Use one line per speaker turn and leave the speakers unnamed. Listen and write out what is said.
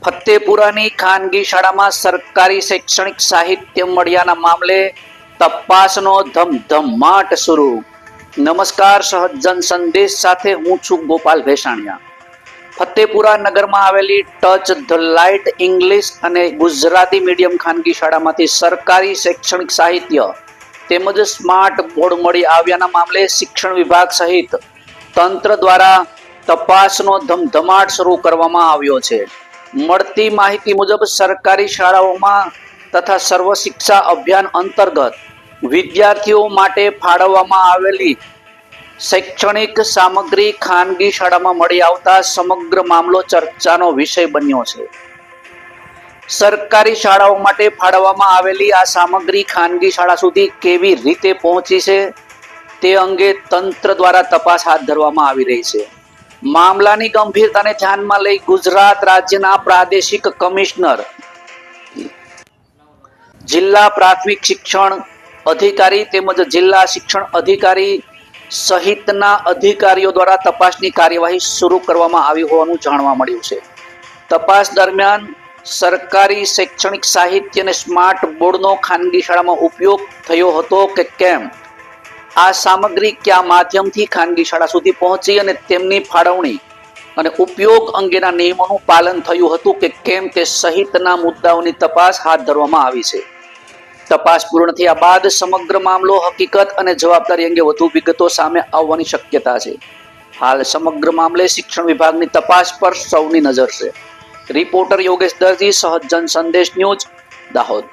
ફતેપુરાની ખાનગી શાળામાં સરકારી શૈક્ષણિક સાહિત્ય મળ્યાના મામલે તપાસનો ધમધમાટ શરૂ. નમસ્કાર, સહજન સંદેશ સાથે હું છું ગોપાલ ભેસાણિયા. ફતેપુરા નગરમાં આવેલી ટચ ધ લાઇટ ઇંગ્લિશ અને ગુજરાતી મીડિયમ ખાનગી શાળામાંથી સરકારી શૈક્ષણિક સાહિત્ય તેમજ સ્માર્ટ બોર્ડ મળી આવ્યાના મામલે શિક્ષણ વિભાગ સહિત તંત્ર દ્વારા તપાસનો ધમધમાટ શરૂ કરવામાં આવ્યો છે. મળતી માહિતી મુજબ સરકારી શાળાઓમાં તથા સર્વ શિક્ષા અભિયાન અંતર્ગત વિદ્યાર્થીઓ માટે ફાળવવામાં આવેલી શૈક્ષણિક સામગ્રી ખાનગી શાળામાં મળી આવતા સમગ્ર મામલો ચર્ચાનો વિષય બન્યો છે. સરકારી શાળાઓ માટે ફાળવવામાં આવેલી આ સામગ્રી ખાનગી શાળા સુધી કેવી રીતે પહોંચી છે તે અંગે તંત્ર દ્વારા તપાસ હાથ ધરવામાં આવી રહી છે. મામલાની ગંભીરતાને ધ્યાનમાં લઈ ગુજરાત રાજ્યના પ્રાદેશિક કમિશનર, જિલ્લા પ્રાથમિક શિક્ષણ અધિકારી તેમજ જિલ્લા શિક્ષણ અધિકારી સહિતના અધિકારીઓ દ્વારા તપાસની કાર્યવાહી શરૂ કરવામાં આવી હોવાનું જાણવા મળ્યું છે. તપાસ દરમિયાન સરકારી શૈક્ષણિક સાહિત્ય અને સ્માર્ટ બોર્ડનો ખાનગી શાળામાં ઉપયોગ થયો હતો કે કેમ, આ સામગ્રી કયા માધ્યમથી ખાનગી શાળા સુધી પહોંચી અને તેમની ફાળવણી અને ઉપયોગ અંગેના નિયમોનું પાલન થયું હતું કે કેમ તે સહિતના મુદ્દાઓની તપાસ હાથ ધરવામાં આવી છે. તપાસ પૂર્ણ થયા બાદ સમગ્ર મામલો, હકીકત અને જવાબદારી અંગે વધુ વિગતો સામે આવવાની શક્યતા છે. હાલ સમગ્ર મામલે શિક્ષણ વિભાગની તપાસ પર સૌની નજર છે. રિપોર્ટર યોગેશ દરજી, સહજન સંદેશ ન્યૂઝ, દાહોદ.